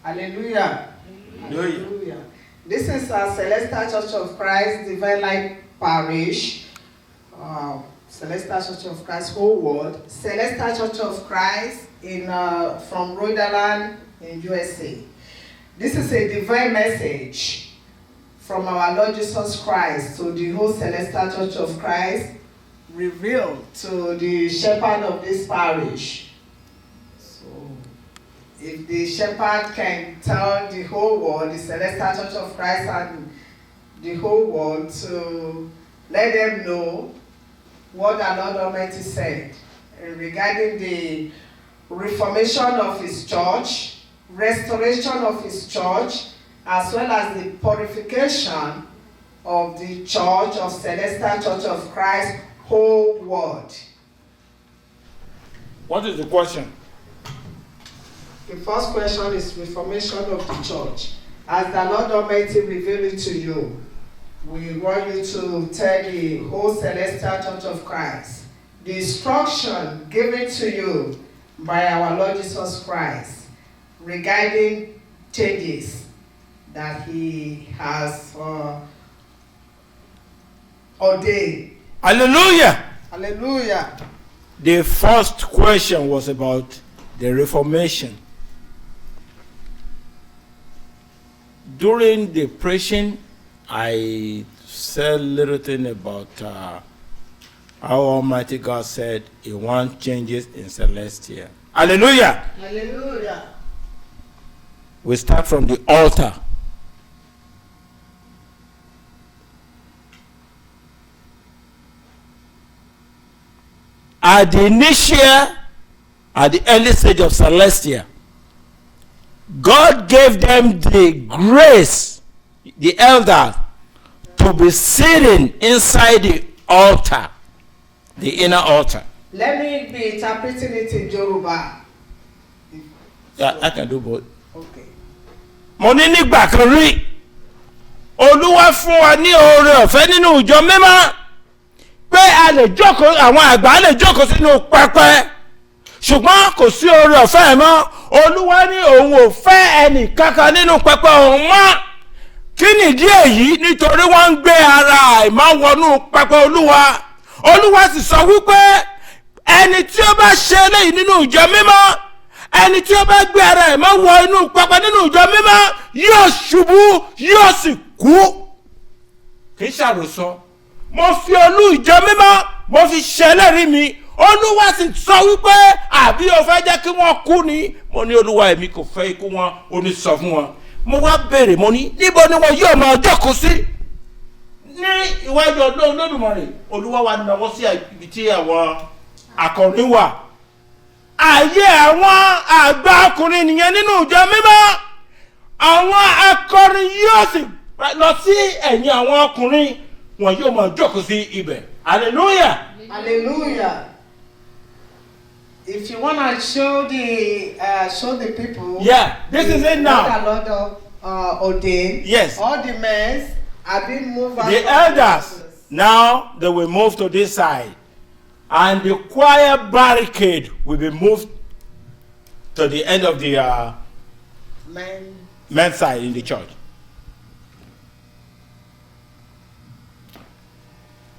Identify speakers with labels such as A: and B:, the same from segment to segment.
A: Hallelujah.
B: Hallelujah.
A: This is Celestial Church of Christ, Divine Light Parish. Celestial Church of Christ, whole world. Celestial Church of Christ from Rhode Island in USA. This is a divine message from our Lord Jesus Christ to the whole Celestial Church of Christ, revealed to the shepherd of this parish. So, if the shepherd can tell the whole world, the Celestial Church of Christ and the whole world, to let them know what the Lord Almighty said regarding the reformation of His church, restoration of His church, as well as the purification of the church of Celestial Church of Christ, whole world.
B: What is the question?
A: The first question is reformation of the church. As the Lord Almighty revealed it to you, we want you to tell the whole Celestial Church of Christ the instruction given to you by our Lord Jesus Christ regarding changes that He has ordained.
B: Hallelujah.
A: Hallelujah.
B: The first question was about the Reformation. During the preaching, I said a little thing about how Almighty God said He wants changes in Celestia. Hallelujah.
A: Hallelujah.
B: We start from the altar. At the early stage of Celestia, God gave them the grace, the elder, to be sitting inside the altar, the inner altar.
A: Let me be interpreting it in Yoruba.
B: Yeah, I can do both.
A: Okay.
B: Mo ní nígbà kan rí, Olúwa fún wa ní oore ọ̀fẹ́ nínú ìjọ mímọ́ pé a lè jókòó, àwọn àgbà lè jókòó sínú pẹpẹ, ṣùgbọ́n kò sí oore ọ̀fẹ́ mọ́. Olúwa ní òun ò fẹ́ ẹnì kankan nínú pẹpẹ òun mọ́. Kí nìdí èyí? Nítorí wọ́n ń gbé ara àìmáwọnú pẹpẹ Olúwa. Olúwa sì sọ wípé ẹni tí ó bá ṣe eléyìí nínú ìjọ mímọ́, ẹni tí ó bá gbé ara àìmáwọ inú pẹpẹ nínú ìjọ mímọ́ yóò ṣubú, yóò sì kú. Kì í ṣàròsọ. Mo fi olú ìjọ mímọ́, mo fi ṣẹlẹ́rìí mi. Olúwa sì sọ wípé àbí o fẹ́ jẹ́ kí wọ́n kú ni? Mo ní Olúwa, èmi kò fẹ́ ikú wọn. Ó ní sọ fún wọn. Mo wá béèrè, mo ní níbo ni wọn yóò máa jókòó sí? Ní iwájú Olódùmarè. Olúwa wa náwó sí ibi tí àwọn akọrin wà. Ààyè àwọn àgbà ọkùnrin nìyẹn nínú ìjọ mímọ́. Àwọn akọrin yóò sì lọ sí ẹ̀yìn àwọn ọkùnrin. Wọn yóò máa jókòó sí ibẹ̀. Hallelujah.
A: Hallelujah. If you want to show the people,
B: Yeah, this is it now.
A: What the Lord ordained.
B: Yes.
A: All the men have been moved out.
B: The elders, now they will move to this side. And the choir barricade will be moved to the end of the men's side in the church.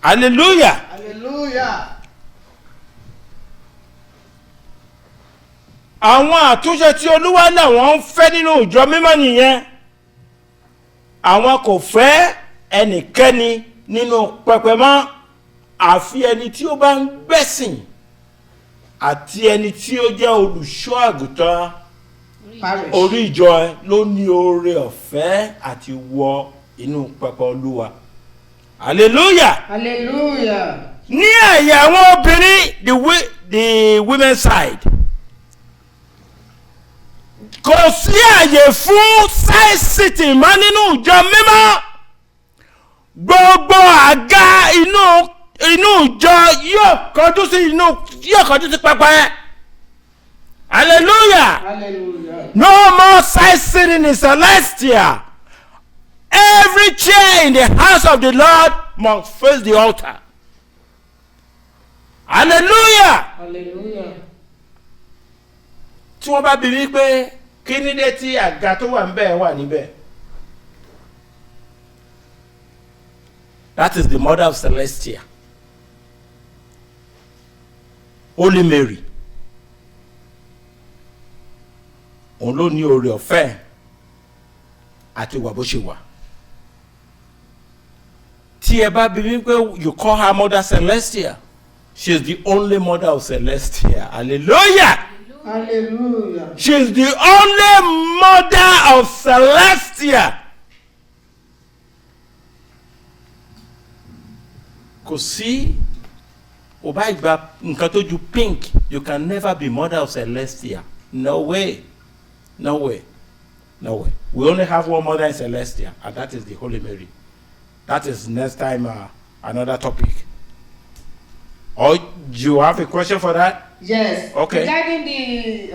B: Hallelujah.
A: Hallelujah.
B: Àwọn àtúnṣe tí Olúwa náà wọ́n ń fẹ́ nínú ìjọ mímọ́ nìyẹn. Àwọn kò fẹ́ ẹnikẹ́ni nínú pẹpẹ mọ́, àfi ẹni tí ó bá ń gbẹ̀sìn àti ẹni tí ó jẹ́ olùṣọ́ àgùntàn orí ìjọ ló ní oore ọ̀fẹ́ àti wọ inú pẹpẹ Olúwa. Hallelujah.
A: Hallelujah.
B: Ní àyè àwọn obìnrin, the women's side, kò sí àyè fún side sitting mọ́ nínú ìjọ mímọ́. Gbogbo àga inú ìjọ yóò kọjú sí pẹpẹ. Hallelujah.
A: Hallelujah.
B: No more side sitting in Celestia. Every chair in the house of the Lord must face the altar. Hallelujah.
A: Hallelujah.
B: Tí wọ́n bá bi mí pé kí ni dé tí àga tó wà níbẹ̀ wà níbẹ̀? That is the mother of Celestia, Holy Mary. Òun ló ní oore ọ̀fẹ́ àti wà bó ṣe wà. Tí ẹ bá bi mí pé you call her Mother Celestia, she is the only mother of Celestia. Hallelujah!
A: Hallelujah.
B: She is the only mother of Celestia. Kò sí ó bá ìgbà nǹkan tó ju pink, you can never be mother of Celestia. No way. No way. No way. We only have one mother in Celestia, and that is the Holy Mary. That is next time another topic. Or do you have a question for that?
A: Yes.
B: Okay.
A: Regarding the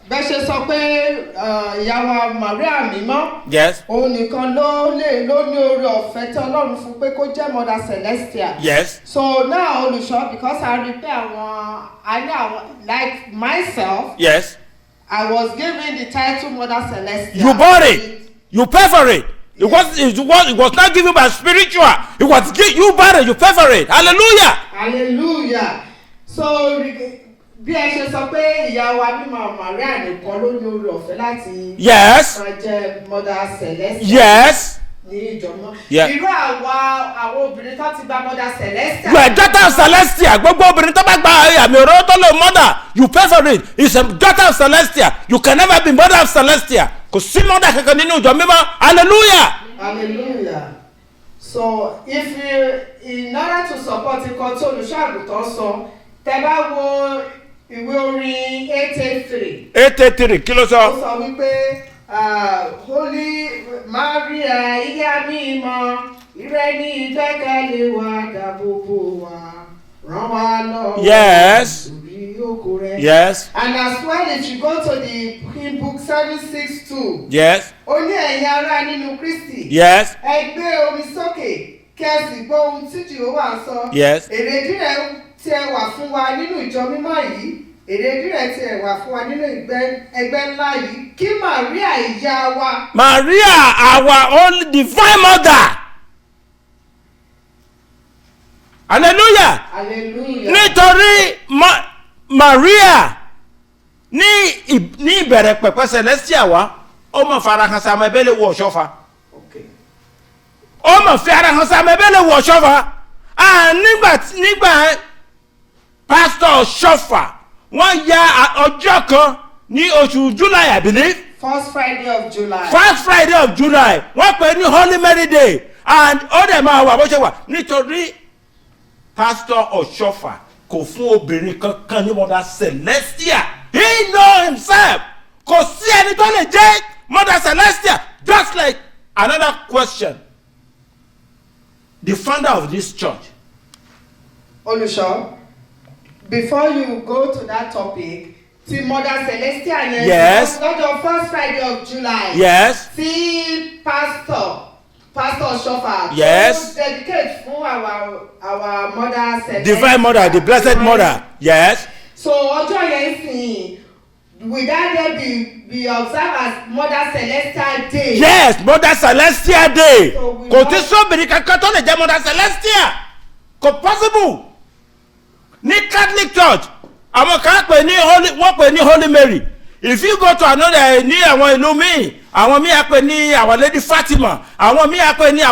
A: bẹ́ẹ̀ ṣe sọ pé ìyá wa Maria mímọ́.
B: Yes.
A: Òun nìkan ló ní oore ọ̀fẹ́ tí Ọlọ́run fún pé kó jẹ́ Mother Celestia.
B: Yes.
A: So now olùṣọ́, because I rí pé like myself.
B: Yes.
A: I was given the title Mother Celestia.
B: You bought it. You pay for it. It was not given by spiritual. You bought it. You pay for it. Hallelujah.
A: Hallelujah. So bí ẹ ṣe sọ pé ìyá wa mímọ́ Maria nìkan ló ní oore ọ̀fẹ́ láti
B: Yes.
A: máa jẹ́ Mother Celestia.
B: Yes.
A: Ní ìjọmọ́.
B: Yeah.
A: Irú àwọn obìnrin tó ti gba Mother Celestia.
B: You are daughter of Celestia. Gbogbo obìnrin tó bá gba àmì òróró tó lè mother. You pay for it. It's a daughter of Celestia. You can never be mother of Celestia. Kò sí mother kankan nínú ìjọ mímọ́. Hallelujah.
A: Hallelujah. So if in order to support nǹkan tí olùṣọ́-àgùntàn sọ, tẹ́ bá wo ìwé orin 883.
B: 883 kí ló
A: Ó
B: sọ?
A: sọ wípé Holy Maria ìyá mímọ́, ìrẹ ní ìgbẹ́kẹ̀lé wa, dáàbò bò wá, ràn wá lọ́wọ́.
B: Yes.
A: Lórí ògo rẹ.
B: Yes.
A: And as well, if you go to the hymn book 762.
B: Yes.
A: Ó ní ẹ̀yin ará nínú Kristi.
B: Yes.
A: Ẹ gbé omi sókè kí ẹ sì gbọ́ ohun tí Jèhófà sọ.
B: Yes.
A: Èrèdí rẹ̀ tí ẹ wà fún wa nínú ìjọ mímọ́ yìí. Èrèdí rẹ̀ tí ẹ wà fún wa nínú ẹgbẹ́ ńlá yìí. Kí Maria ìyá wa.
B: Maria, our only divine mother. Hallelujah.
A: Hallelujah.
B: Nítorí Maria ní ìbẹ̀rẹ̀ pẹ̀pẹ̀ Celestia wa, ó mọ̀ farahàn sàmọ́ ẹbẹ̀ lè wọ ọ̀ṣọ́fà.
A: Okay.
B: Ó mọ̀ fi ara hàn sàmọ́ ẹbẹ̀ lè wọ ọ̀ṣọ́fà. Nígbà Pastor Ọ̀ṣọ́fà wọ́n ya ọjọ́ kan ní oṣù July, I believe.
A: First Friday of July.
B: First Friday of July. Wọ́n pè ní Holy Mary Day. And ó dẹ̀ máa wà bó ṣe wà. Nítorí Pastor Ọ̀ṣọ́fà kò fún obìnrin kankan ní Mother Celestia. He know himself. Kò sí ẹni tó lè jẹ́ Mother Celestia. Just like another question. The founder of this church.
A: Olùṣọ́, before you go to that topic, ti Mother Celestia yẹn.
B: Yes.
A: Lọ́jọ́ first Friday of July.
B: Yes.
A: Tí Pastor Ọ̀ṣọ́fà.
B: Yes.
A: To dedicate fún our Mother Celestia.
B: Divine Mother, the Blessed Mother. Yes.
A: So ọjọ́ yẹn sìn, will that day be observed as Mother Celestia Day?
B: Yes, Mother Celestia Day.
A: So we
B: Kò tí
A: must-
B: sóbìnrin kankan tó lè jẹ́ Mother Celestia. Kò possible. Ní Catholic Church, àwọn kan wọ́n pè ní Holy Mary. If you go to another ní àwọn ìlú míì, àwọn míì á pè ní Our Lady Fatima, àwọn míì á pè ní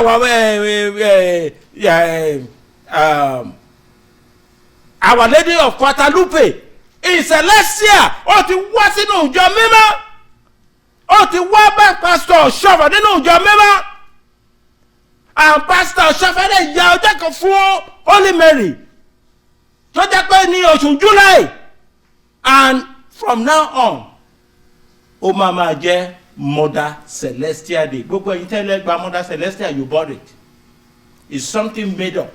B: Our Lady of Guadalupe. In Celestia, ó ti wá sínú ìjọ mímọ́. Ó ti wá bá Pastor Ọ̀ṣọ́fà nínú ìjọ mímọ́. And Pastor Ọ̀ṣọ́fà lè ya ọjọ́ kan fún Holy Mary. Tó jẹ́ pé ní oṣù July. And from now on, ó máa jẹ́ Mother Celestia Day. Gbogbo ẹ̀yin tẹ́lẹ̀ gba Mother Celestia, you bought it. It's something made up.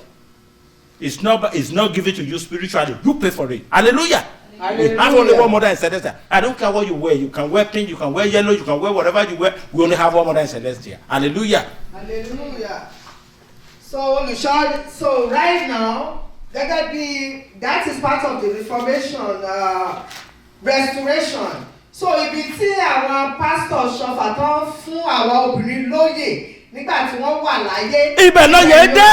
B: It's not given to you spiritually. You pay for it. Hallelujah.
A: Hallelujah.
B: We have only one Mother in Celestia. I don't care what you wear. You can wear pink, you can wear yellow, you can wear whatever you wear. We only have one Mother in Celestia. Hallelujah.
A: Hallelujah. So olùṣọ́, so right now, that is part of the Reformation, restoration. So ibi tí àwọn pastor ṣọfà tó fún àwọn obìnrin lóyè nígbà tí wọ́n wà láyé.
B: ibẹ̀ náà yẹ dé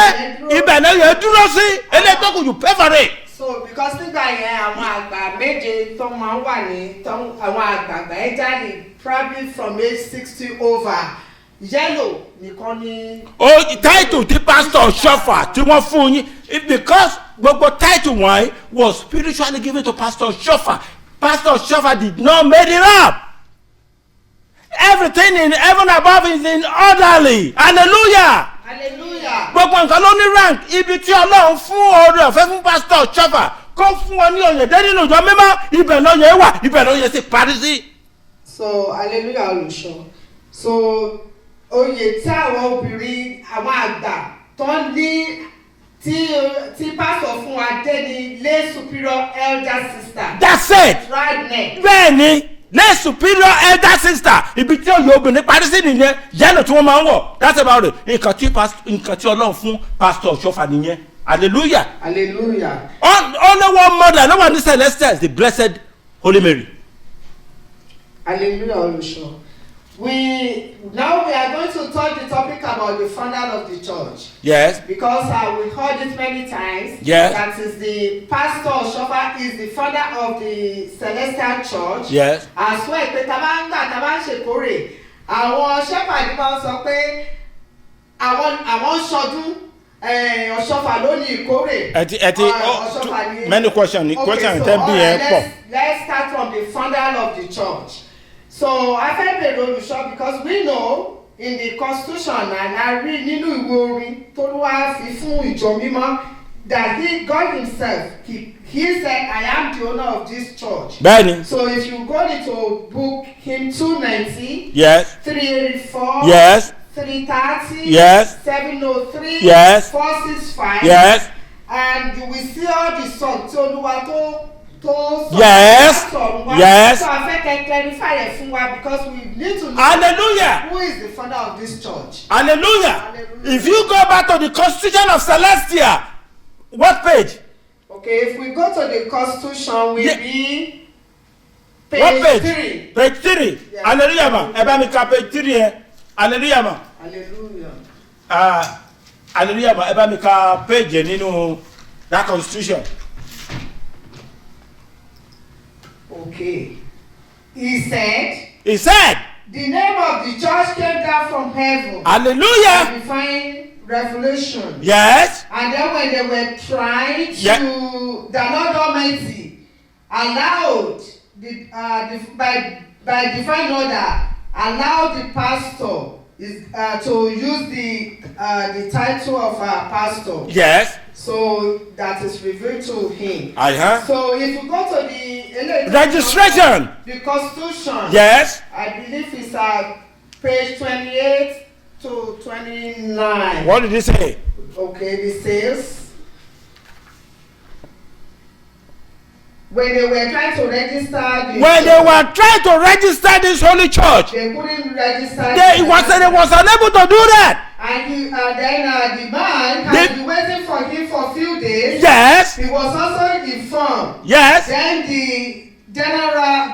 B: ibẹ̀ náà yẹ dúró sí eléyìí tó kù you pay for it.
A: So because nígbà yẹn àwọn àgbà méje tó máa ń wà ní àwọn àgbààgbà ẹ jáde probably from age 60 over yellow nìkan ni.
B: o title tí pastor ṣọfà tí wọ́n fún yín because gbogbo title wọ̀nyí was spiritually given to pastor ṣọfà. Pastor Shofar did not make it up. Everything in heaven above is in orderly. Hallelujah.
A: Hallelujah.
B: Gbogbo nǹkan ló ní rank ibi tí Ọlọ́run fún oore ọ̀fẹ́ fún Pastor Shofar kó fún wọn ní oyè dé nínú ìjọ mímọ́ ibẹ̀ ló yẹ wà ibẹ̀ ló yẹ sí parí sí.
A: So hallelujah olùṣọ́. So oyè tí àwọn obìnrin àwọn àgbà tó ní tí pastor fún wa dé ní lay superior elder sister.
B: That's it.
A: Right neck.
B: Bẹ́ẹ̀ni lay superior elder sister ibi tí oyè obìnrin parí sí nìyẹn yẹ́nì tí wọ́n máa ń wọ̀ that's about it nǹkan tí Ọlọ́run fún Pastor Shofar nìyẹn hallelujah.
A: Hallelujah.
B: Only one mother no one is celestial is the blessed Holy Mary.
A: Hallelujah olùṣọ́. Now we are going to touch the topic about the founder of the church.
B: Yes.
A: Because we heard it many times.
B: Yes.
A: That is the pastor Shofar is the founder of the Celestial Church.
B: Yes.
A: As well pé tá bá ń ṣèkórè àwọn shepherd máa ń sọ pé àwọn ṣọdún Ọ̀ṣọ́fà ló ní ìkórè.
B: Many questions.
A: Okay,
B: question
A: so
B: ten be
A: let's start from the founder of the church. So I fẹ́ bèrè olùṣọ́ because we know in the constitution and I read nínú ìwé orin tó wá fi fún ìjọ mímọ́ that God himself he said I am the owner of this church.
B: Bẹ́ẹ̀ni.
A: So if you go into book hymn 290.
B: Yes.
A: 384.
B: Yes.
A: 330.
B: Yes.
A: 703.
B: Yes.
A: 465.
B: Yes.
A: And you will see all the songs tí Olúwa tó.
B: Yes. Yes.
A: So I can clarify it fún wa because we need to know.
B: Hallelujah.
A: Who is the founder of this church.
B: Hallelujah.
A: Hallelujah.
B: If you go back to the Constitution of Celestia, what page?
A: Okay, if we go to the constitution, we be page
B: what page?
A: 3.
B: Page 3.
A: Yeah.
B: Hallelujah ma. Eba mi ka page 3 yẹn. Hallelujah ma.
A: Hallelujah.
B: Hallelujah ma. Eba mi ka page yẹn nínú that constitution.
A: Okay. He said, the name of the church came down from heaven.
B: Hallelujah.
A: Divine revelation.
B: Yes.
A: And then when they were trying to, the Lord Almighty allowed by divine order, allowed the pastor to use the title of pastor.
B: Yes.
A: So that is revealed to him. So if you go to the
B: registration,
A: the constitution.
B: Yes.
A: I believe it's page 28 to 29.
B: What did he say?
A: Okay, it says when they were trying to register
B: this holy church,
A: they couldn't register.
B: They was unable to do that.
A: And then the man had been waiting for him for a few days.
B: Yes.
A: He was also informed.
B: Yes.
A: Then the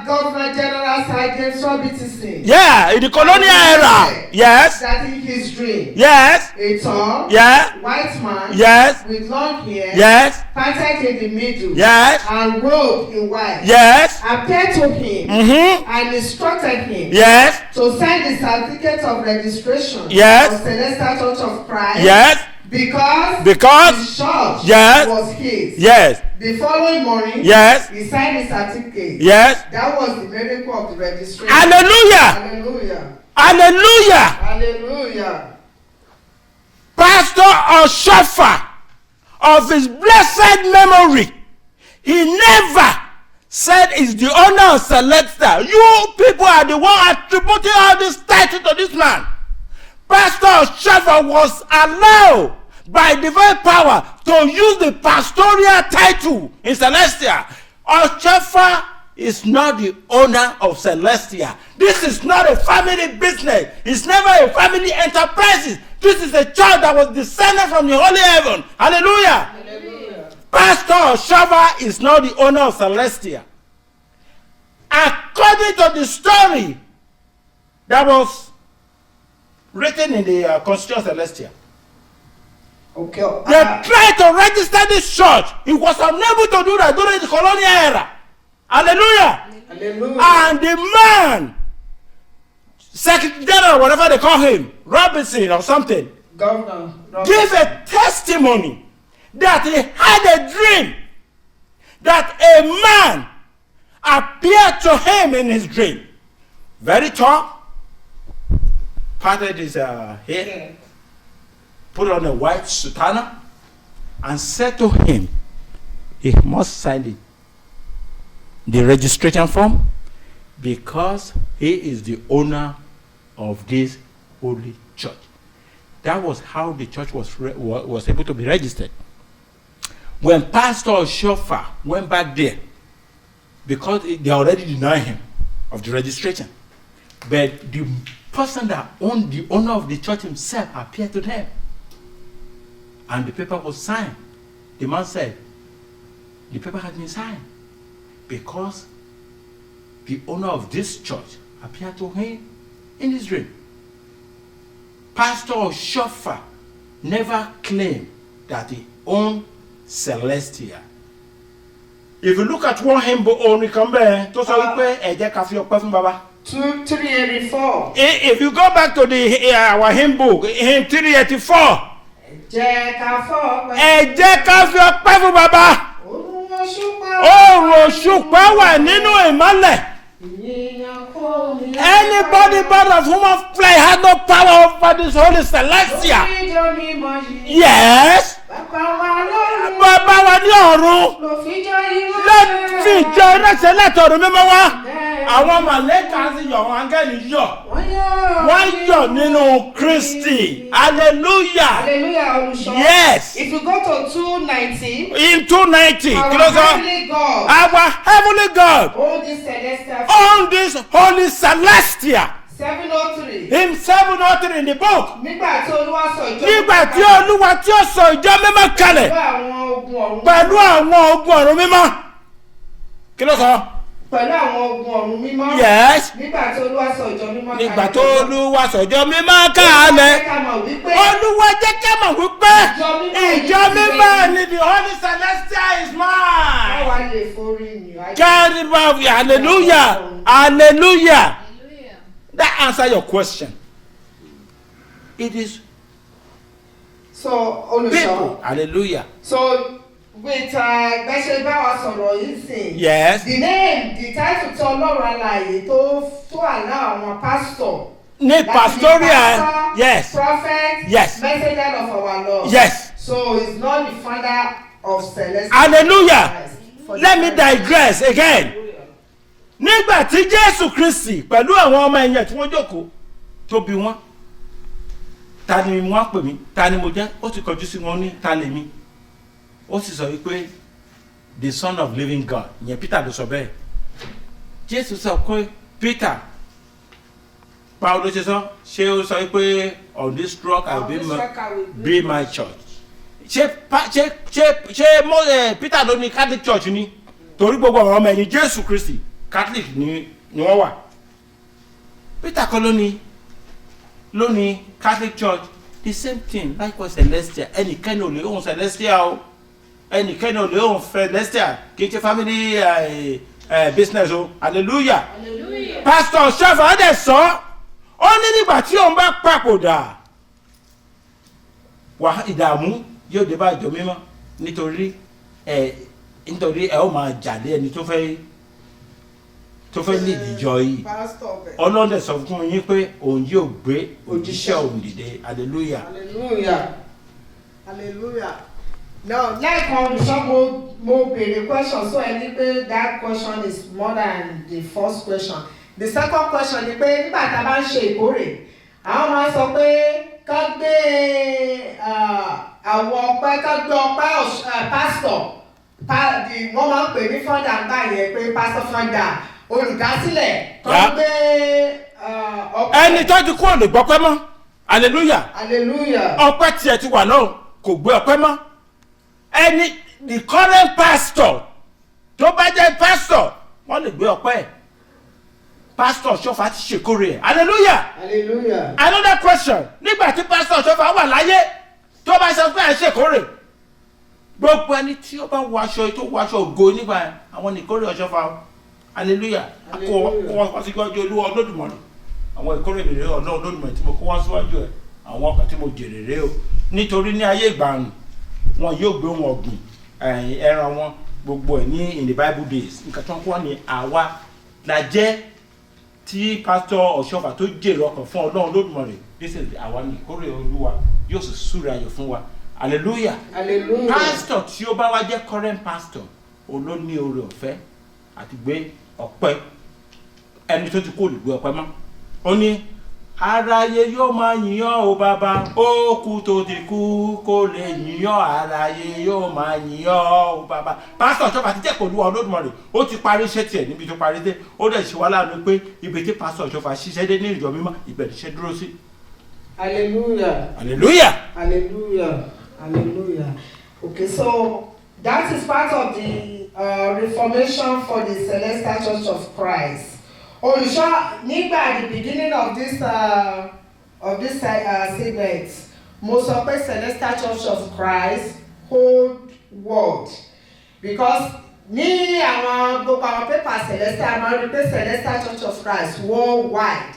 A: Governor General Sergeant Sobitison.
B: Yeah, in the colonial era. Yes.
A: That in his dream.
B: Yes.
A: A tall.
B: Yeah.
A: White man.
B: Yes.
A: With long hair.
B: Yes.
A: Parted in the middle.
B: Yes.
A: And robed in white.
B: Yes.
A: Appeared to him.
B: Mm-hmm.
A: And instructed him.
B: Yes.
A: To sign the certificate of registration.
B: Yes.
A: Of Celestial Church of Christ.
B: Yes.
A: Because the church was his.
B: Yes.
A: The following morning,
B: yes,
A: he signed the certificate.
B: Yes.
A: That was the miracle of the registration.
B: Hallelujah.
A: Hallelujah.
B: Hallelujah.
A: Hallelujah.
B: Pastor Shofar, of his blessed memory, he never said he's the owner of Celestial. You people are the one attributing all this title to this man. Pastor Shofar was allowed by divine power to use the pastoral title in Celestia. Shofar is not the owner of Celestia. This is not a family business. It's never a family enterprise. This is a child that was descended from the holy heaven. Hallelujah. Hallelujah. Pastor Shofar is not the owner of Celestia. According according to the story that was written in the Constitution Celestia.
A: Okay.
B: They tried to register this church. He was unable to do that during the colonial era. Hallelujah.
A: Hallelujah.
B: And the man, Secretary General, whatever they call him, Robinson or something,
A: Governor.
B: gave a testimony that he had a dream that a man appeared to him in his dream. Very tall, parted his hair,
A: Yeah.
B: put on a white sutana, and said to him, he must sign the registration form because he is the owner of this holy church. That was how the church was able to be registered. When Pastor Shofa went back there, because they already denied him of the registration, but the person that owned the owner of the church himself appeared to them, and the paper was signed. The man said, the paper had been signed because the owner of this church appeared to him in his dream. Pastor Shofa never claimed that he owned Celestia. If you look at one hymn only come back to say Baba.
A: 384.
B: If you go back to the our hymn book, hymn 384.
A: Jẹ́ ká fọ́
B: Ẹ jẹ́ ká fi ọpẹ́ fún Baba. Oòrùn òṣùpá wà nínú ìmọ́lẹ̀. Anybody born of human flesh had no power over this holy Celestia. Yes. Bàbá wa ní ọ̀run ló fi ìjọ ìrẹsẹ̀ látọ̀run mímọ́ wá. Àwọn màlẹ́kà sì yọ̀, àwọn áńgẹ́lì yọ̀. Wọ́n yọ̀ nínú Kristi. Hallelujah.
A: Hallelujah.
B: Yes.
A: If you go to 290.
B: In 290.
A: Our heavenly God.
B: Our heavenly God.
A: Hold this celestial.
B: On this holy Celestia.
A: 703.
B: In 703 in the book.
A: Nígbà tí Olúwa sọ ìjọ.
B: Nígbà tí Olúwa tí ó sọ ìjọ mímọ́ kalẹ̀. Pẹ̀lú àwọn ogun ọ̀run mímọ́. Kí ló sọ?
A: Pẹ̀lú àwọn ogun ọ̀run mímọ́.
B: Yes.
A: Nígbà tí Olúwa sọ ìjọ mímọ́ kalẹ̀.
B: Nígbà tí Olúwa sọ ìjọ mímọ́ kalẹ̀. Olúwa jẹ́ ká mọ̀ wípé ìjọ mímọ́ ni the holy Celestia is mine.
A: Báwa lè forí ni.
B: God, hallelujah. Hallelujah. That answer your question. It is
A: So, Olùṣọ́.
B: people. Hallelujah.
A: So, with gbẹ́sẹ̀ báwa sọ̀rọ̀ yìí sìn.
B: Yes.
A: The name, the title tí Ọlọ́run alààyè tó àlá àwọn pastor.
B: Ní pastoral. Yes.
A: Prophet.
B: Yes.
A: Messenger of our Lord.
B: Yes.
A: So, he's not the father of Celestial.
B: Hallelujah. Let me digress again. Nígbà tí Jésù Kristi pẹ̀lú àwọn ọmọ ẹ̀yìn tí wọ́n jókòó tó bi wọ́n, ta ni wọ́n pè mí, ta ni mo jẹ́, ó ti kọjú sí wọn ní ta lè mi. Ó sì sọ wípé the son of living God, ìyẹn Peter ló sọ bẹ́ẹ̀. Jésù sọ pé Peter, báwo ló ṣe sọ? Ṣé ó sọ wípé on this rock I will build my church? Ṣé Peter ló ní Catholic church ni? Torí gbogbo àwọn ọmọ ẹ̀yìn Jésù Kristi Catholic ni wọ́n wà. Peter kọ́ ló ní Catholic church, the same thing likewise Celestia. Ẹnikẹ́ni ò lè own Celestia o. Ẹnikẹ́ni ò lè own Celestia. Kì í ṣe family business o. Hallelujah. Hallelujah. Pastor Shofa dẹ̀ sọ, ó ní nígbà tí òun bá papòdà, ìdààmú yóò dé bá ìjọ mímọ́ nítorí ẹ ó máa jàlé ẹni tó fẹ́ ní ìdíjọ yìí. Ọlọ́dẹ sọ fún yín pé òun yóò gbé òjíṣẹ́ òun dìde. Hallelujah.
A: Hallelujah. Hallelujah. Now, lẹ́ẹ̀kan olùṣọ́ mo béèrè question, so ẹni pé that question is more than the first question. The second question ni pé nígbà tá a bá ń ṣe ìkórè, àwọn máa ń sọ pé ká gbé àwọn ọpẹ́, ká gbé ọpẹ́ pastor. Wọ́n máa ń pè ní founder ńgbà yẹn pé pastor founder. Olùdásílẹ̀ tó gbé ọpẹ́.
B: Ẹni tó ti kú ò lè gbọ́pẹ́ mọ́. Hallelujah.
A: Hallelujah.
B: Ọpẹ́ tiẹ̀ ti wà lọ́run kò gbé ọpẹ́ mọ́. Ẹni the current pastor tó bá jẹ́ pastor wọ́n lè gbé ọpẹ́. pastor Ọ̀ṣọ́fà ti ṣèkórè ẹ̀. Hallelujah.
A: Hallelujah.
B: Another question, nígbà tí pastor Ọ̀ṣọ́fà wà láyé tó bá sọ pé ẹ̀ ṣèkórè, gbogbo ẹni tí ó bá wọ aṣọ tó wọ aṣọ ògo nígbà àwọn nìkórè Ọ̀ṣọ́fà o. Hallelujah. Kó wọ́n sí gbọ́jú Olúwa Olódùmarè. Àwọn ìkórè rere ọ̀nà Olódùmarè tí mo kó wá síwájú ẹ̀, àwọn ọkàn tí mo jèrè rè o. Nítorí ní ayé ìgbàanì wọn yóò gbé wọn ọ̀gbìn ẹran wọn gbogbo ẹ̀ ní in the Bible days. Nǹkan tó ń kọ́ ni àwa la jẹ́ tí pastor Ọ̀ṣọ́fà tó jèrè ọkàn fún Ọlọ́run Olódùmarè. This is àwa ní ìkórè Olúwa yóò sì súre ayọ̀ fún wa. Hallelujah.
A: Hallelujah.
B: Pastor tí ó bá wá jẹ́ current pastor olóní oore ọ̀fẹ́ àti gbé ọpẹ́ ẹni tó ti kó olùgbé ọpẹ́ mọ́. Ó ní aráyé yóò máa yìnyán o bàbá, ó kú tó ti kú kó lè yìnyán, aráyé yóò máa yìnyán o bàbá. Pastor Ọ̀ṣọ́fà ti jẹ́ pẹ̀lú Olódùmarè, ó ti parí iṣẹ́ tiẹ̀ níbi tó parí dé. Ó dẹ̀ ṣe wá láàánú pé ibi tí pastor Ọ̀ṣọ́fà ṣiṣẹ́ dé ní ìjọ mímọ́ ìbẹ̀rẹ̀ iṣẹ́ dúró sí.
A: Hallelujah.
B: Hallelujah.
A: Hallelujah. Hallelujah. Okay, so that is part of the reformation for the Celestial Church of Christ. Olùṣọ́, nígbà the beginning of this segment, mo sọ pé Celestial Church of Christ whole world, because ní àwọn gbogbo àwọn pépà Celestial máa ń rí pé Celestial Church of Christ worldwide.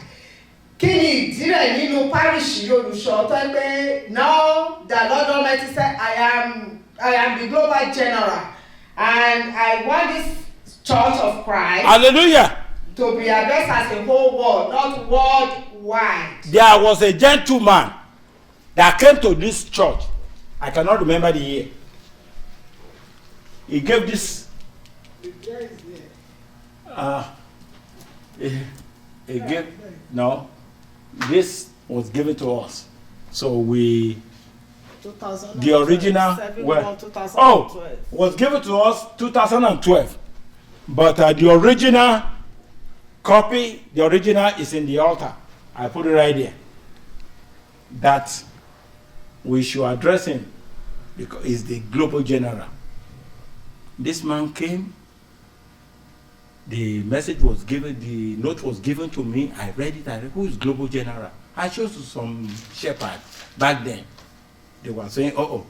A: Kí ni ìdí rẹ̀ nínú parish Olùṣọ́ tó ń pé now the Lord Almighty said I am the global general and I want this Church of Christ.
B: Hallelujah.
A: To be addressed as a whole world, not worldwide.
B: There was a gentleman that came to this church. I cannot remember the year. He gave this. He gave no. This was given to us, so we. The original was given to us 2012, but the original copy, the original is in the altar. I put it right there. That we should address him because he's the global general. This man came. The message was given. The note was given to me. I read it. I read, who is global general? I showed to some shepherd back then. They were saying, "Oh,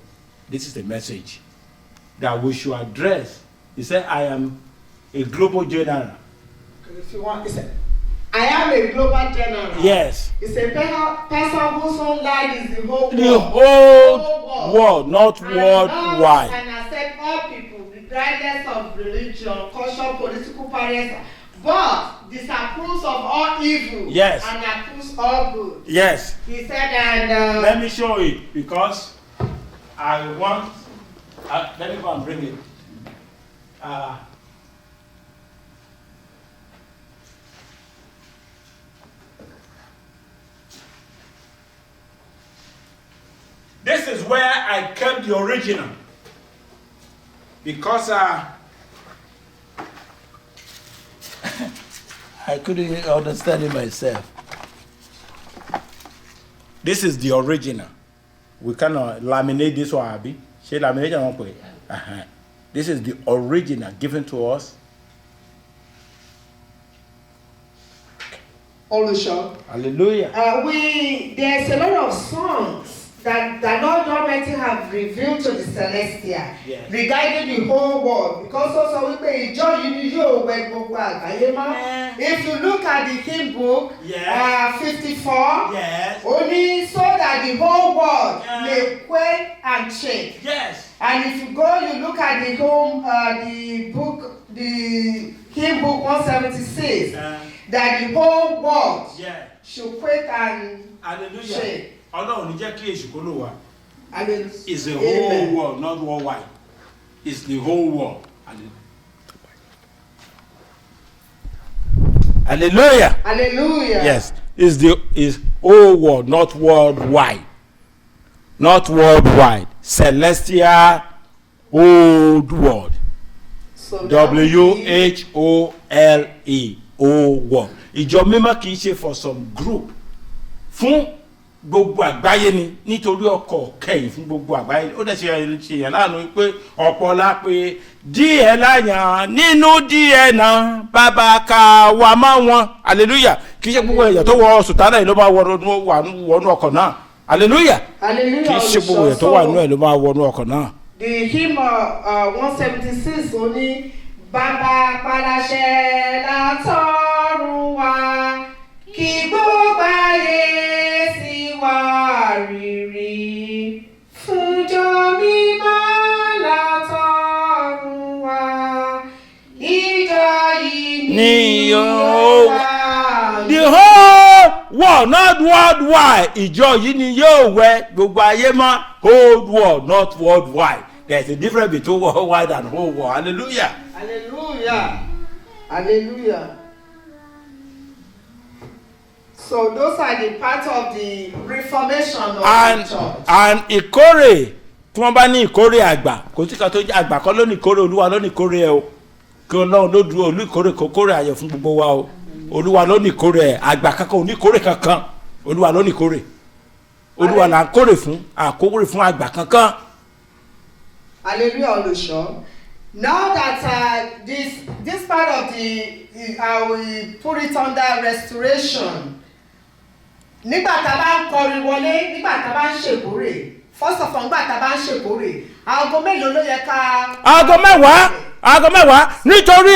B: this is the message that we should address." He said, "I am a global general."
A: If you want, I am a global general.
B: Yes.
A: It's a person whose own life is the whole world.
B: The whole world, not worldwide.
A: And accept all people, regardless of religion, culture, political parties, but disapproves of all evil.
B: Yes.
A: And approves all good.
B: Yes.
A: He said, and
B: let me show it because I want. Let me go and bring it. This is where I kept the original because I couldn't understand it myself. This is the original. We cannot laminate this one, Abi. She laminate one way. This is the original given to us.
A: Olùṣọ́.
B: Hallelujah.
A: There's a lot of songs that the Lord Almighty have revealed to the Celestial regarding the whole world, because also we pay ìjọ yìí ni yóò wẹ gbogbo àgbáyé mọ́. If you look at the hymn book 54, only so that the whole world may quake and shake.
B: Yes.
A: And if you go, you look at the hymn book 176, that the whole world should quake and shake.
B: Ọlọ́run ní jẹ́ kí èṣù kó lò wá. It's the whole world, not worldwide. It's the whole world. Hallelujah.
A: Hallelujah.
B: Yes, it's whole world, not worldwide. Not worldwide. Celestial old world.
A: So
B: WHOLE, whole world. Ìjọ mímọ́ kì í ṣe for some group. Fún gbogbo àgbáyé ni nítorí ọkọ̀ kẹyìn fún gbogbo àgbáyé ó dẹ̀ ṣe yàn láàánú pé ọ̀pọ̀ la pé díẹ̀ láyàn nínú díẹ̀ náà bàbá ká wà má wọn hallelujah kì í ṣe gbogbo èèyàn tó wọ sùtánà yìí ló máa wọnú ọkọ̀ náà hallelujah kì í ṣe gbogbo èèyàn tó wà nínú ẹ̀ ló máa wọnú ọkọ̀ náà.
A: The hymn 176 ó ní bàbá paláṣẹ látọ̀run wá kí gbogbo ayé sì wá rírì fúnjọ mímọ́ látọ̀run wá ìjọ yìí ni yóò wá.
B: The whole world not worldwide ìjọ yìí ni yóò wẹ gbogbo ayé mọ́ whole world not worldwide. There's a difference between worldwide and whole world. Hallelujah.
A: Hallelujah. Hallelujah. So those are the part of the reformation of the church.
B: And ìkórè tí wọ́n bá ní ìkórè àgbà kò sí kan tó jẹ́ àgbà kan ló ní ìkórè Olúwa ló ní ìkórè ẹ o kí Ọlọ́run ló dúró olú ìkórè kò kórè ayọ̀ fún gbogbo wa o Olúwa ló ní ìkórè ẹ àgbà kankan ò ní ìkórè kankan Olúwa ló ní ìkórè Olúwa là ń kórè fún àkórè fún àgbà kankan.
A: Hallelujah, Olùṣọ́. Now that this part of we put it under restoration. Nígbà tá a bá ń kọrin wọlé, nígbà tá a bá ń ṣèkórè, first of all, nígbà tá a bá ń ṣèkórè, aago mélòó ló yẹ ká.
B: aago mẹ́wàá nítorí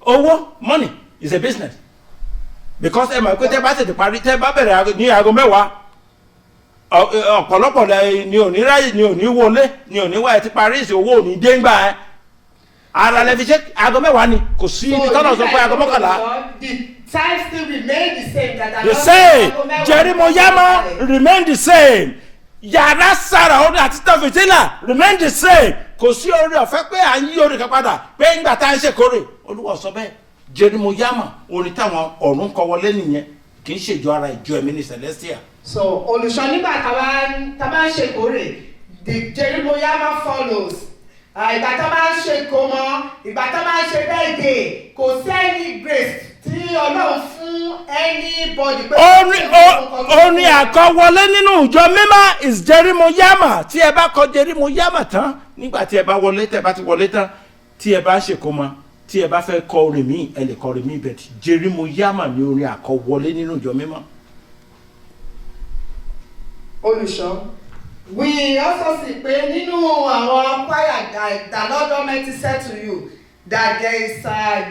B: owó money is a business because ẹ mọ̀ pé tẹ́ bá tètè parí tẹ́ bá bẹ̀rẹ̀ ní aago mẹ́wàá ọ̀pọ̀lọpọ̀ ni ò ní ráyè ni ò ní wọlé ni ò ní wáyé ti parí ìsìn owó ò ní dé ńgbà ẹ ara lẹ fi ṣe aago mẹ́wàá ni kò sí ibi tọ́nà sọ pé aago mọ́kànlá.
A: The time still remain the same.
B: The same Jerimoyama remain the same yàrá sára orí àti tọ́fìtìlà remain the same kò sí orí ọ̀fẹ́ pé à ń yí orí kan padà pé ńgbà tá à ń ṣèkórè Olúwa sọ bẹ́ẹ̀ Jerimoyama orin táwọn ọ̀run kọ wọlé nìyẹn kì í ṣèjọ ara ìjọ ẹ̀mí ní Celestial.
A: So Olùṣọ́ nígbà tá bá ń ṣèkórè the Jerimoyama follows. Ìgbà tó bá ń ṣe kómọ ìgbà tó bá ń ṣe birthday kò sí any grace tí Ọlọ́run fún anybody pé.
B: orin àkọwọlé nínú ìjọ mímọ́ is Jerimoyama tí ẹ bá kọ Jerimoyama tán nígbà tí ẹ bá wọlé tẹ́ bá ti wọlé tán tí ẹ bá ṣe kómọ tí ẹ bá fẹ́ kọ orin míì ẹ lè kọ orin míì bẹ́ẹ̀ Jerimoyama ni orin àkọwọlé nínú ìjọ mímọ́.
A: Olùṣọ́. We also see pé nínú àwọn choir that Lord Almighty said to you that there is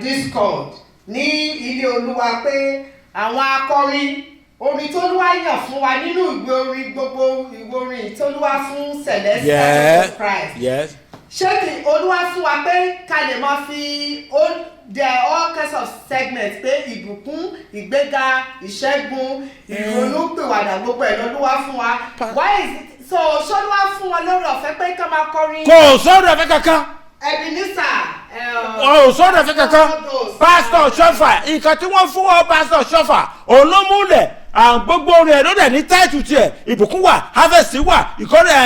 A: discord ní ilé Olúwa pé àwọn akọrin orin tó Olúwa yàn fún wa nínú ìwé orin gbogbo ìwé orin tó Olúwa fún Celestial of Christ.
B: Yes.
A: Ṣé kí Olúwa fún wa pé ká lè máa fi there are all kinds of segments pé ìbùkún ìgbéga ìṣẹ́gun ìrònúpìwàdà gbogbo ẹ̀ lọ́lúwa fún wa. Why is it? So Ṣọ́lúwa fún wọn lórí ọ̀fẹ́ pé ká máa kọrin.
B: Kò sọ́dọ̀ ọ̀fẹ́ kankan.
A: Ebenezer.
B: Ò sọ́dọ̀ ọ̀fẹ́ kankan. Pásítọ̀ Ṣọ́fà nǹkan tí wọ́n fún ọ Pásítọ̀ Ṣọ́fà olómúlẹ̀ gbogbo rẹ̀ ló dẹ̀ ní táìtù tiẹ̀ ìbùkún wà harvest wà ìkórè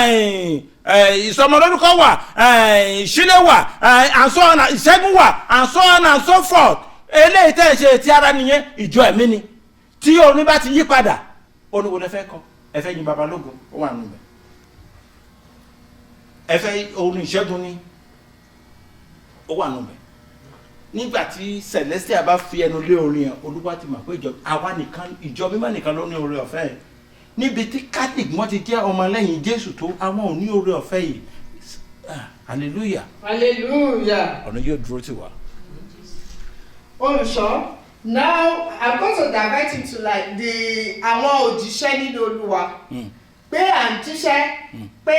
B: ìsọmọlórúkọ wà ìṣílẹ̀ wà ìṣẹ́gun wà and so on and so forth. Eléyìí tẹ́ ẹ ṣe ti ara nìyẹn ìjọ ẹ̀mí ni tí orin bá ti yí padà oníwo lẹ fẹ́ kọ ẹ fẹ́ yin babalógun ó wà nù mẹ́ ẹ fẹ́ orin ìṣẹ́gun ni ó wà nù mẹ́ nígbà tí Celestial bá fi ẹnu lé orin yẹn Olúwa ti mọ̀ pé àwa nìkan ìjọ mímọ́ nìkan ló ní oore ọ̀fẹ́ yẹn níbi tí Catholic wọ́n ti jẹ́ ọmọlẹ́yìn Jésù tó àwọn ò ní oore ọ̀fẹ́ yìí hallelujah
A: hallelujah
B: ọ̀nà yóò dúró tì wá.
A: Olùṣọ́, now I'm going to divert into like àwọn òjíṣẹ́ nínú Olúwa pé à ń jíṣẹ́ pé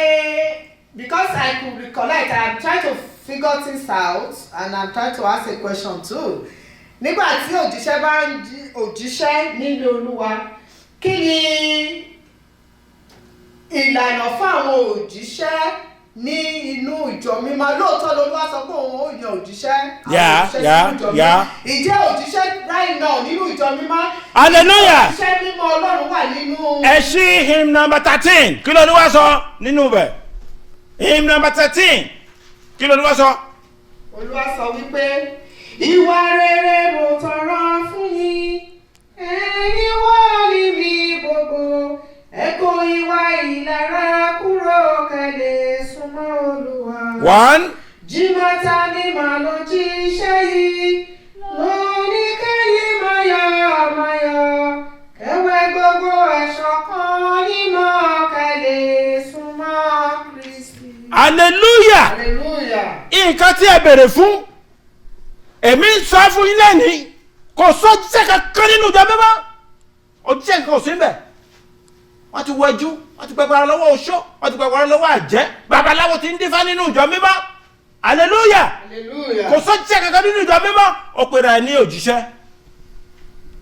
A: because I could recollect I'm trying to figure things out and I'm trying to ask a question too. Nígbà tí òjíṣẹ́ bá ń òjíṣẹ́ nínú Olúwa kí ni ìlànà fún àwọn òjíṣẹ́ ní inú ìjọ mímọ́ lóòótọ́ l'Olúwa sọ pé òun ó yan òjíṣẹ́ ìjẹ́ òjíṣẹ́ right now nínú ìjọ mímọ́
B: hallelujah
A: òjíṣẹ́ mímọ́ Ọlọ́run wà nínú.
B: ẹ ṣí hymn number 13 kí l'Olúwa sọ nínú bẹ̀ hymn number 13 kí l'Olúwa sọ.
A: Olúwa sọ wípé ìwà rere mo tọrọ fún yín ẹ̀yin wà
B: 1.
A: Jímọ̀ta mímọ́ ló jíṣẹ́ yìí, lóní kẹ́yìn mayọ̀, kẹwẹ́ gbogbo ẹ̀ṣọ́ kan nímọ̀ kẹ́lẹ́ súnmọ́ Kristi.
B: Hallelujah.
A: Hallelujah.
B: Nǹkan tí ẹ bèrè fún, èmi ń sọ fún yín lẹ́nìí, kò sójíṣẹ́ kankan nínú ìjọ mímọ́. Òjíṣẹ́ kankan ò sí níbẹ̀. Wọ́n ti wẹjú, wọ́n ti gbẹgbẹrẹ lọ́wọ́ oṣó, wọ́n ti gbẹgbẹrẹ lọ́wọ́ àjẹ́, babaláwo ti ń dífá nínú ìjọ mímọ́. Hallelujah.
A: Hallelujah.
B: Kò sójíṣẹ́ kankan nínú ìjọ mímọ́. Ó pèrè ẹ̀ ní òjíṣẹ́.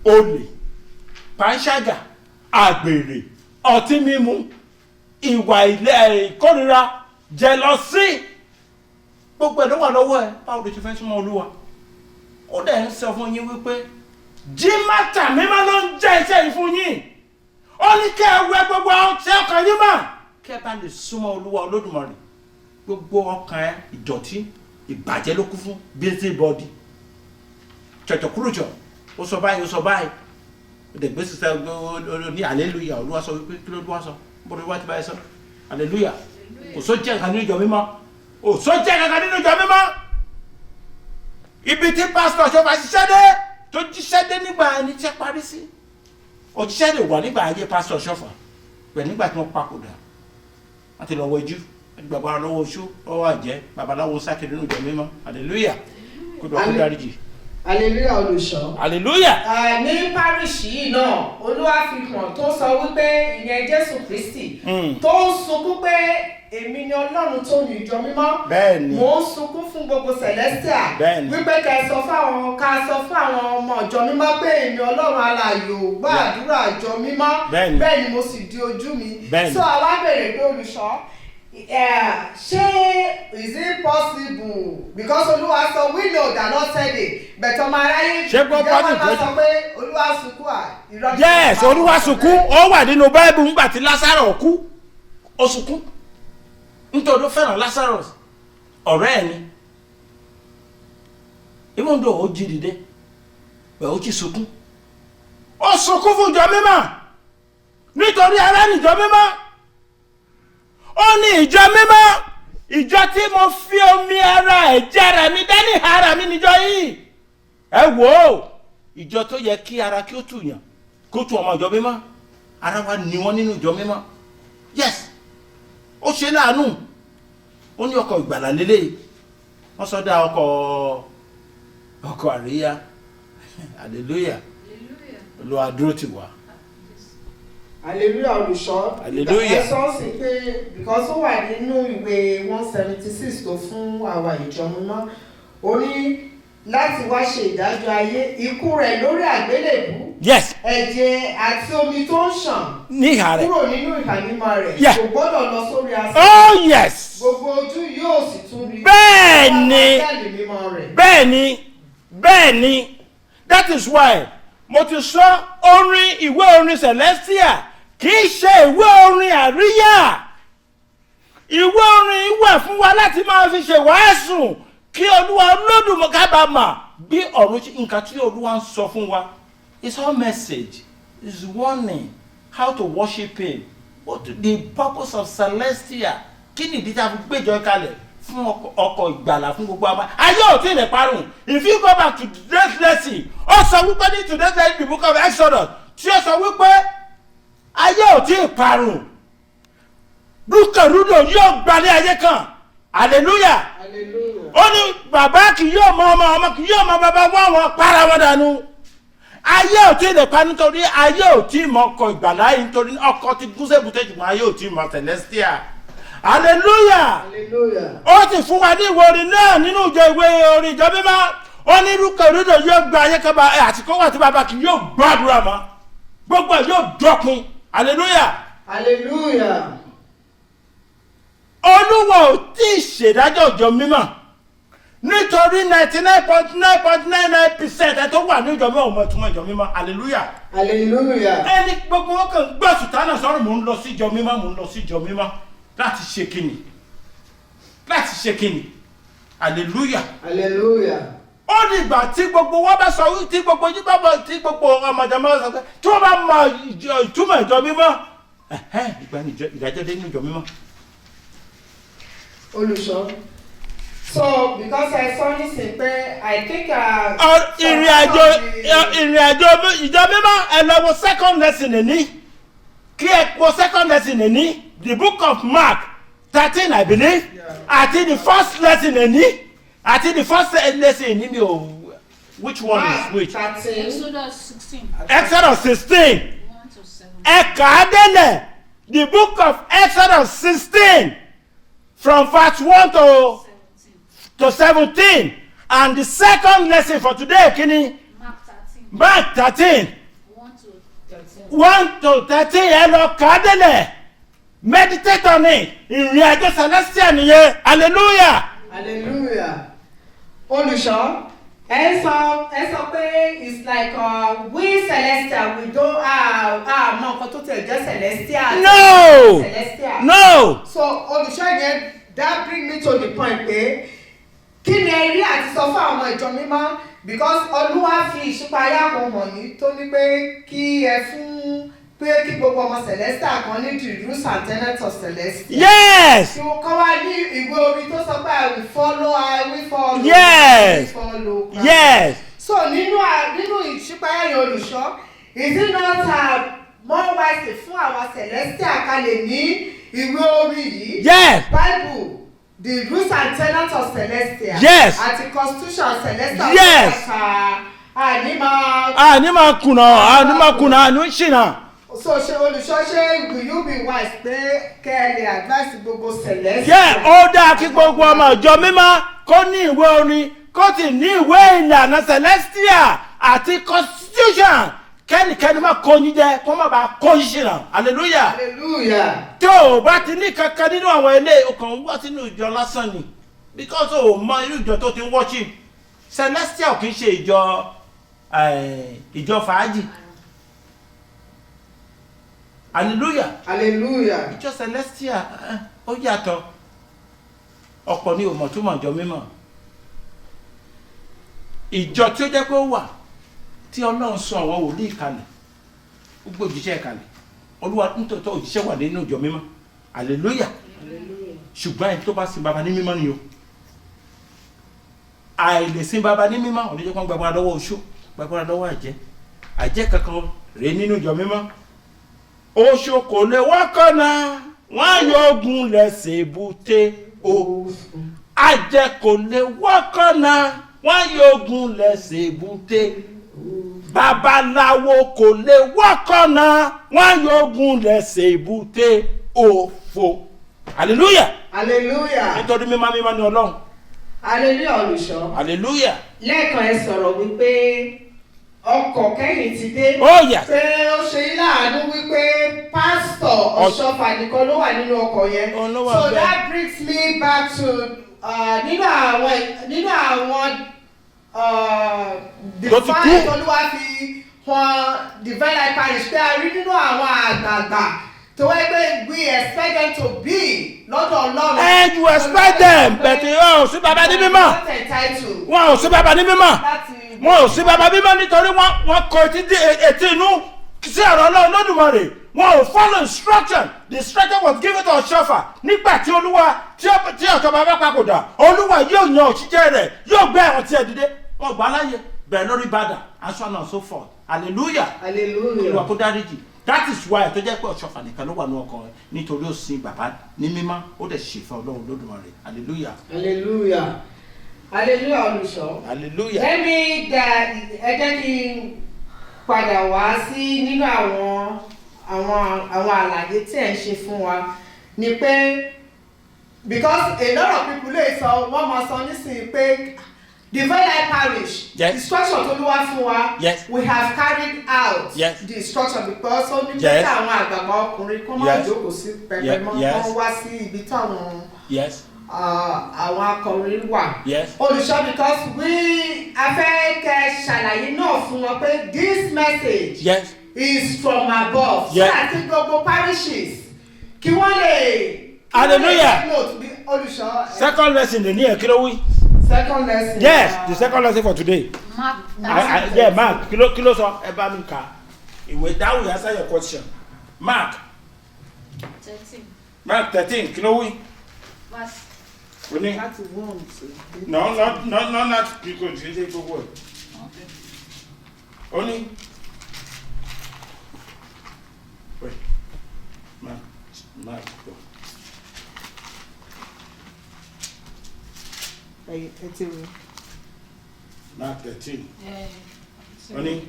B: Olè, panṣágà, àgbèrè, ọtí mímu, ìwà ìkórira, jẹlọsí, gbogbo ẹ̀ ló wà lọ́wọ́ ẹ̀. Báwo ló ti fẹ́ súnmọ́ Olúwa? Ó dẹ̀ ń sọ fún yín wípé Jímọ̀ta mímọ́ ló ń jẹ́ iṣẹ́ yìí fún yín. Ó ní kẹ́ ẹ wẹ gbogbo ọtí ọkàn yín mọ́, kẹ́ ẹ bá lè súnmọ́ Olúwa Olódùmarè. Gbogbo ọkàn ẹ ìdọ̀tí ìbàjẹ́ ló kú fún busy body. Chọ̀chọ̀kúròchọ̀ ó sọ báyìí ó sọ báyìí. Ó dẹ̀ gbé sísẹ́ ní hallelujah. Olúwa sọ wípé kí ló Olúwa sọ? Bọ́dọ̀ wá ti báyìí sọ hallelujah. Kò sọ jẹ́ kankan nínú ìjọ mímọ́. Kò sọ jẹ́ kankan nínú ìjọ mímọ́. Ibi tí pásítọ̀ Ṣọ́fà ṣiṣẹ́ dé tó jíṣẹ́ dé nígbà ẹni tí ẹ parí sí. Òjíṣẹ́ lè wà nígbà ayé pásítọ̀ Ṣọ́fà pẹ̀ nígbà tí wọ́n papòdà. Wọ́n ti lọ wẹjú, gbàgbára lọ́wọ́ oṣó, lọ́wọ́ àjẹ́, babaláwo sáké nínú ìjọ mímọ́. Hallelujah. Kó lọ kó dáríjì.
A: Hallelujah olùṣọ́.
B: Hallelujah.
A: Ní parish yìí náà, Olúwa fi hàn tó sọ wípé ìyẹn Jésù Kristi tó ń sunkún pé èmi ni Ọlọ́run tó ní ìjọ mímọ́.
B: Bẹ́ẹ̀ni.
A: Mò ń sunkún fún gbogbo Celestial.
B: Bẹ́ẹ̀ni.
A: Wípé ká sọ fún àwọn ọmọ ìjọ mímọ́ pé èmi Ọlọ́run alààyè ò gbọ́ àdúrà ìjọ mímọ́.
B: Bẹ́ẹ̀ni.
A: Bẹ́ẹ̀ ni mo sì di ojú mi.
B: Bẹ́ẹ̀ni.
A: So àwa bèrè pé olùṣọ́, ṣé is it possible because Olúwa sọ we know that not said it but ọmọ aráyé ìjọba sọ pé Olúwa sunkún ìrọ̀lẹ́.
B: Yes, Olúwa sunkún. Ó wà nínú Bible ńgbà tí Lásárù kú. Ó sunkún. Nítorí ó fẹ́ràn Lazarus, ọ̀rẹ́ ẹ̀ ni. Even though ó jí dìde, bẹ̀ ó jí sunkún. Ó sunkún fún ìjọ mímọ́ nítorí ará ní ìjọ mímọ́. Ó ní ìjọ mímọ́, ìjọ tí mo fi omi ara ẹ̀jẹ̀ ara mi dání ara mi níjọ yìí. Ẹ wò ó, ìjọ tó yẹ kí ara kí ó tù yàn, kó tu ọmọ ìjọ mímọ́. Ara wa ni wọ́n nínú ìjọ mímọ́. Yes. Ó ṣe láàánú. Ó ní ọkọ̀ ìgbàlà lélẹ̀. Wọ́n sọ dá ọkọ̀ àríyá. Hallelujah. Olúwa dúró tì wá.
A: Hallelujah olùṣọ́.
B: Hallelujah.
A: Ẹ sọ sí pé because ó wà nínú ìwé 176 tó fún àwa ìjọ mímọ́. Ó ní láti wá ṣe ìdájọ́ ayé, ikú rẹ̀ lórí àgbélébú.
B: Yes.
A: Ẹ̀jẹ̀ àti omi tó ń ṣàn
B: Ní ìhà rẹ̀.
A: kúrò nínú ìhà mímọ́ rẹ̀.
B: Yeah.
A: Kò gbọ́dọ̀ lọ sórí asán.
B: Oh yes.
A: Gbogbo ojú yóò sì tún rí.
B: Bẹ́ẹ̀ni.
A: Bẹ́ẹ̀ni mímọ́ rẹ̀.
B: Bẹ́ẹ̀ni. That is why mo ti sọ ìwé orin Celestial kì í ṣe ìwé orin àríyá. Ìwé orin wà fún wa láti máa fi ṣe wàásù kí Olúwa Olódùmarè kábàámà bí ọ̀run nǹkan tí Olúwa ń sọ fún wa. It's all message. It's warning how to worship Him. What the purpose of Celestial? Kí ni ìdí tí a fi gbéjọ kalẹ̀ fún ọkọ̀ ìgbàlà fún gbogbo àmà? Ayé ò tí ì lè parun. If you go back to today's lesson, ó sọ wípé ní today's lesson the book of Exodus tí ó sọ wípé ayé ò tí ì parun. Rúkèrúdò yóò gbalẹ̀ ayé kan. Hallelujah.
A: Hallelujah.
B: Ó ní bàbá kì yóò mọ ọmọ, ọmọ kì yóò mọ bàbá wọ́n wọn para wọn dànù. Ayé ò tí ì lè pa nítorí ayé ò tí ì mọ ọkọ̀ ìgbàlá yìí nítorí ọkọ̀ ti gún sébùté ṣùgbọ́n ayé ò tí ì mọ Celestial. Hallelujah.
A: Hallelujah.
B: Ó ti fún wa ní ìwé orin náà nínú ìwé orin ìjọ mímọ́. Ó ní rúkèrúdò yóò gba ayé kan àsìkò wà tí bàbá kì yóò gbàdúrà mọ́. Gbogbo ẹ̀ yóò dọ́kun. Hallelujah.
A: Hallelujah.
B: Olúwa ò tí ì ṣèdájọ́ ìjọ mímọ́ nítorí 99.999% ẹ tó wà ní ìjọ mímọ́ ọmọ ìtumọ̀ ìjọ mímọ́. Hallelujah.
A: Hallelujah.
B: Ẹni gbogbo wọn kàn gbọ́ sùtánà sọ́run mò ń lọ sí ìjọ mímọ́ láti ṣe kíni. Hallelujah.
A: Hallelujah.
B: Ó ní ìgbà tí gbogbo wọn bá sọ tí gbogbo yín bá bọ̀ tí gbogbo ọmọdé máa sọ pé tí wọ́n bá mọ ìtumọ̀ ìjọ mímọ́ ìgbà ní ìdájọ́ dé ní ìjọ mímọ́.
A: Olùṣọ́, So because I saw this in prayer, I think
B: ìrìn àjò ìjọ mímọ́ ẹ lọ wo second lesson ní kí ẹ wo second lesson ní the book of Mark 13 I believe àti the first lesson ní àti the first lesson ní mi ò which one is which.
C: Exodus 16.
B: Exodus 16.
C: 1 to 7.
B: Ẹ kà á délẹ̀ the book of Exodus 16 from verse 1 to 17 and the second lesson for today kini
C: Mark 13.
B: Mark 13
C: 1 to 13.
B: 1 to 13 ẹ lọ kà á délẹ̀ meditate on it ìrìn àjò celestial nìyẹn hallelujah.
A: Hallelujah. Olùṣọ́, ẹ sọ pé it's like we celestial we don't mọ nǹkan tó tẹ̀ jẹ́ celestial.
B: No.
A: Celestial.
B: No.
A: So olùṣọ́ yẹn that bring me to the point pé kí ni ẹ rí àti sọ fún àwọn ìjọ mímọ́ because Olúwa fi ìṣípayá kan hàn yín tó ní pé kí ẹ fún pé kí gbogbo ọmọ celestial kan ní the rules and tenets of celestial.
B: Yes.
A: Tí wọ́n kọ́ wá ní ìwé orin tó sọ pé I will follow.
B: Yes. Yes.
A: So nínú ìṣípayá yẹn olùṣọ́ is it not more wise fún àwọn celestial ká lè ní ìwé orin yìí?
B: Yes.
A: Bible the rules and tenets of celestial.
B: Yes.
A: Àti constitution celestial.
B: Yes.
A: Àní
B: máa kùnà àní ṣìnà.
A: So ṣe olùṣọ́ ṣe will you be wise pé kẹ́ ẹ lè advice gbogbo celestial?
B: Yẹ́ ó dáa kí gbogbo ọmọ ìjọ mímọ́ kó ní ìwé orin kó sì ní ìwé ìlànà celestial àti constitution kẹ́nikẹ́ni má kó yín jẹ kó má bàa kó yín ṣìnà hallelujah.
A: Hallelujah.
B: tó o bá ti ní kankan nínú àwọn ilé ọkàn wá sínú ìjọ lásán ni because o mọ irú ìjọ tó ti ń worship celestial kì í ṣe ìjọ fàájì hallelujah.
A: Hallelujah.
B: Ìjọ celestial ó yàtọ̀ ọ̀pọ̀ ni òmò túmọ̀ ìjọ mímọ́ ìjọ tí ó jẹ́ pé ó wà tí Ọlọ́run sọ àwọn wòlíì kalẹ̀ ó gbé òjíṣẹ́ kalẹ̀ Olúwa nítòótọ́ òjíṣẹ́ wà nínú ìjọ mímọ́ hallelujah. Ṣùgbọ́n ẹni tó bá sin baba ní mímọ́ ni o àìlè sin baba ní mímọ́ oníjẹ́ kan gbàgbọ́ra lọ́wọ́ oṣó gbàgbọ́ra lọ́wọ́ àjẹ́ kankan rèé nínú ìjọ mímọ́ oṣó kò lè wọ́kànnà wọ́n yóò gún lẹ́sẹ̀ èbúté o àjẹ́ kò lè wọ́kànnà wọ́n yóò gún lẹ́sẹ̀ èbúté babaláwo kò lè wọ́kànnà wọ́n yóò gún lẹ́sẹ̀ èbúté òfò hallelujah.
A: Hallelujah.
B: Nítorí mímọ́ ni Ọlọ́run.
A: Hallelujah olùṣọ́.
B: Hallelujah.
A: Lẹ́ẹ̀kan ẹ sọ̀rọ̀ wípé ọkọ̀ kẹ́yìn ti dé.
B: Oh yes.
A: Pé ó ṣe yín láàánú wípé pásítọ̀ Ọ̀ṣọ́fà nìkan ló wà nínú ọkọ̀ yẹn. So that brings me back to nínú àwọn define Olúwa fi hàn Divine Life Parish pé a rí nínú àwọn àgbààgbà tó wáyé pé we expect them to be lọ́dọ̀ Ọlọ́run.
B: And you expect them but wọn ò sí baba ní mímọ́. Wọn ò sí baba ní mímọ́. Wọn ò sí baba mímọ́ nítorí wọ́n kọ etí inú sí ọ̀rọ̀ Ọlọ́run Olódùmarè. Wọn ò follow instruction. The instruction was given to Ọ̀ṣọ́fà nígbà tí Olúwa tí Ọ̀ṣọ́fà bá papòdà Olúwa yóò yan òṣìṣẹ́ rẹ̀ yóò gbé àwọn tí ẹ dìde. Wọ́n gbà láyè bẹ̀rẹ̀ lórí Ìbàdàn and so on and so forth. Hallelujah.
A: Hallelujah.
B: Olúwa kó dáríjì. That is why tó jẹ́ pé Ọ̀ṣọ́fà nìkan ló wà ní ọkàn rẹ̀ nítorí ó sin bàbá ní mímọ́ ó dẹ̀ ṣèfẹ́ Ọlọ́run Olódùmarè hallelujah.
A: Hallelujah. Hallelujah olùṣọ́.
B: Hallelujah.
A: Ẹ jẹ́ kí n padà wá sí nínú àwọn àlàyé tí ẹ̀ ń ṣe fún wa ni pé because a lot of people lè sọ wọ́n máa sọ nísìnyí pé Divine Life Parish,
B: yes.
A: The instruction tó Olúwa fún wa,
B: yes.
A: We have carried out
B: yes.
A: the instruction because ó ní pé àwọn àgbàgbà ọkùnrin kó máa jókòó sí pẹpẹ mọ́ kó wá sí ibi táwọn àwọn akọrin wà. Olùṣọ́ because a fẹ́ kẹ́ ṣàlàyé náà fún wọn pé this message is from above. So àti gbogbo parishes kí wọ́n lè.
B: Hallelujah.
A: Olùṣọ́.
B: Second lesson ní ẹ̀ kí ló wí.
A: Second lesson.
B: Yes, the second lesson for today.
C: Mark.
B: Mark. Kilo sọ ẹ bá mi kà. Ìwé that will answer your question. Mark.
C: 13.
B: Mark 13. Kilo wí. Oni.
A: láti one sí.
B: No, not because you say gbogbo ẹ̀.
C: Okay.
B: Oni. Wait. Mark.
A: Ẹ̀yin etí mi.
B: Mark 13.
C: So
B: Oni.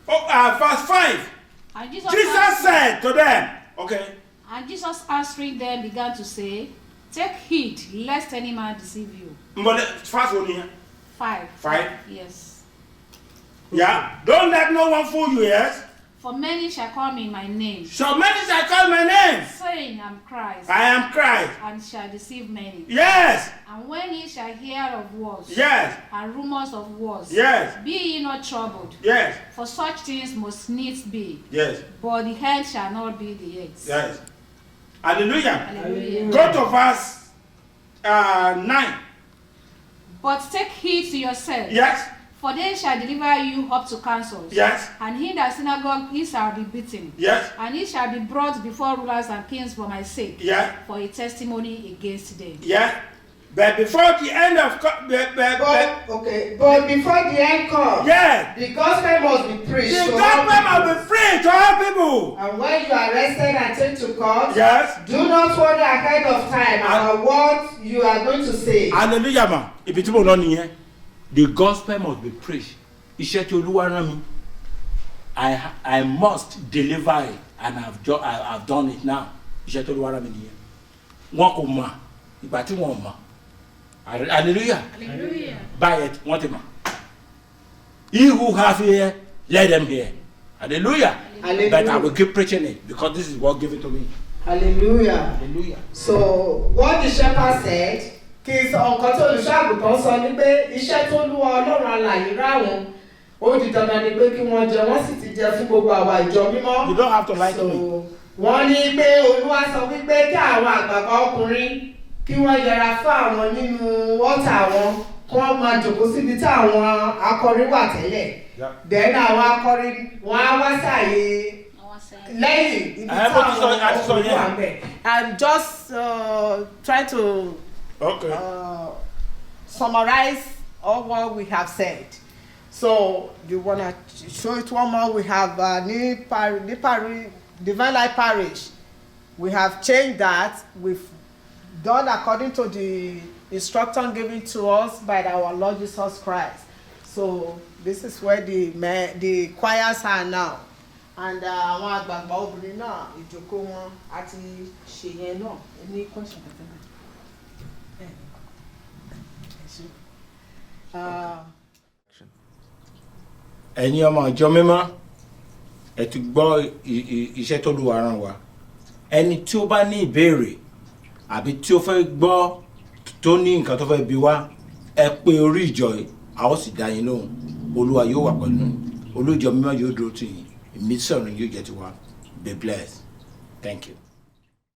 B: Oh, verse 5.
C: And
B: Jesus said to them, okay.
C: And Jesus answering them began to say, take heed lest any man deceive you.
B: But first one here.
C: 5.
B: 5?
C: Yes.
B: Yeah. Don't let no one fool you, yes?
C: For many shall come in my name,
B: So many shall call my name.
C: saying, I'm Christ,
B: I am Christ.
C: and shall deceive many.
B: Yes.
C: And when ye shall hear of wars,
B: Yes.
C: and rumors of wars,
B: Yes.
C: be ye not troubled,
B: Yes.
C: for such things must needs be,
B: Yes.
C: but the head shall not be the head.
B: Yes. Hallelujah.
C: Hallelujah.
B: Go to verse 9.
C: But take heed to yourself,
B: Yes.
C: for they shall deliver you up to councils,
B: Yes.
C: and in the synagogue he shall be beaten,
B: Yes.
C: and he shall be brought before rulers and kings for my sake,
B: Yeah.
C: for a testimony against them.
B: Yeah. But before the end of
A: But before the end comes,
B: yes,
A: the gospel must be preached.
B: the
A: to all
B: gospel
A: people.
B: must be free to all people.
A: And when you are arrested and taken to court,
B: Yes.
A: do not wonder ahead of time about what you are going to say.
B: Hallelujah, ma. Ibi tí mo lọ nìyẹn. The gospel must be preached. Iṣẹ́ tí Olúwa rán mi. I must deliver it, and I've done it now. Iṣẹ́ tí Olúwa rán mi nìyẹn. Wọ́n kò mọ̀ ìgbà tí wọ́n mọ̀. Hallelujah.
C: Hallelujah.
B: Buy it, wọ́n ti mọ̀. He who have ear, let them hear. Hallelujah.
A: Hallelujah.
B: But I will keep preaching it because this is what give it to me.
A: Hallelujah.
B: Hallelujah.
A: So what the shepherd said, kí nǹkan tí olùṣọ́àgùntàn sọ ni pé iṣẹ́ tó lúwa Ọlọ́run alààyè ráwọn ó di dandan ni pé kí wọ́n jẹ wọ́n sì ti jẹ fún gbogbo àwa ìjọ mímọ́.
B: You don't have to lie to
A: So
B: me.
A: wọ́n ní pé Olúwa sọ wípé kí àwọn àgbààgbà ọkùnrin kí wọ́n yẹra fún àwọn nínú ọ̀tá wọn kí wọ́n máa jòkó síbi tí àwọn akọrin wà tẹ́lẹ̀. Then àwọn akọrin wọn á wá sáàyè lẹ́yìn ibi tí àwọn ọkùnrin wà ń bẹ̀. I'm just trying to
B: Okay.
A: summarize all what we have said. So you wanna show it one more? We have Divine Life Parish. We have changed that. We've done according to the instruction given to us by our Lord Jesus Christ. So this is where the choirs are now. And àwọn àgbààgbà obìnrin náà ìjókòó wọn àti ṣèyẹn náà ní question kankan.
B: Ẹ̀yin ọmọ ìjọ mímọ́ ẹ ti gbọ́ iṣẹ́ tó Olúwa rán wa. Ẹni tí ó bá ní ìbéèrè àbí tí ó fẹ́ gbọ́ tó ní nǹkan tó fẹ́ bi wá ẹ pé orí ìjọ yìí a ó sì dá yín lóhùn. Olúwa yóò wà pẹ̀lú yín. Olú ìjọ mímọ́ yóò dúró tì yín. Ìmísí ọ̀run yóò jẹ́ tiwa. Be blessed. Thank you.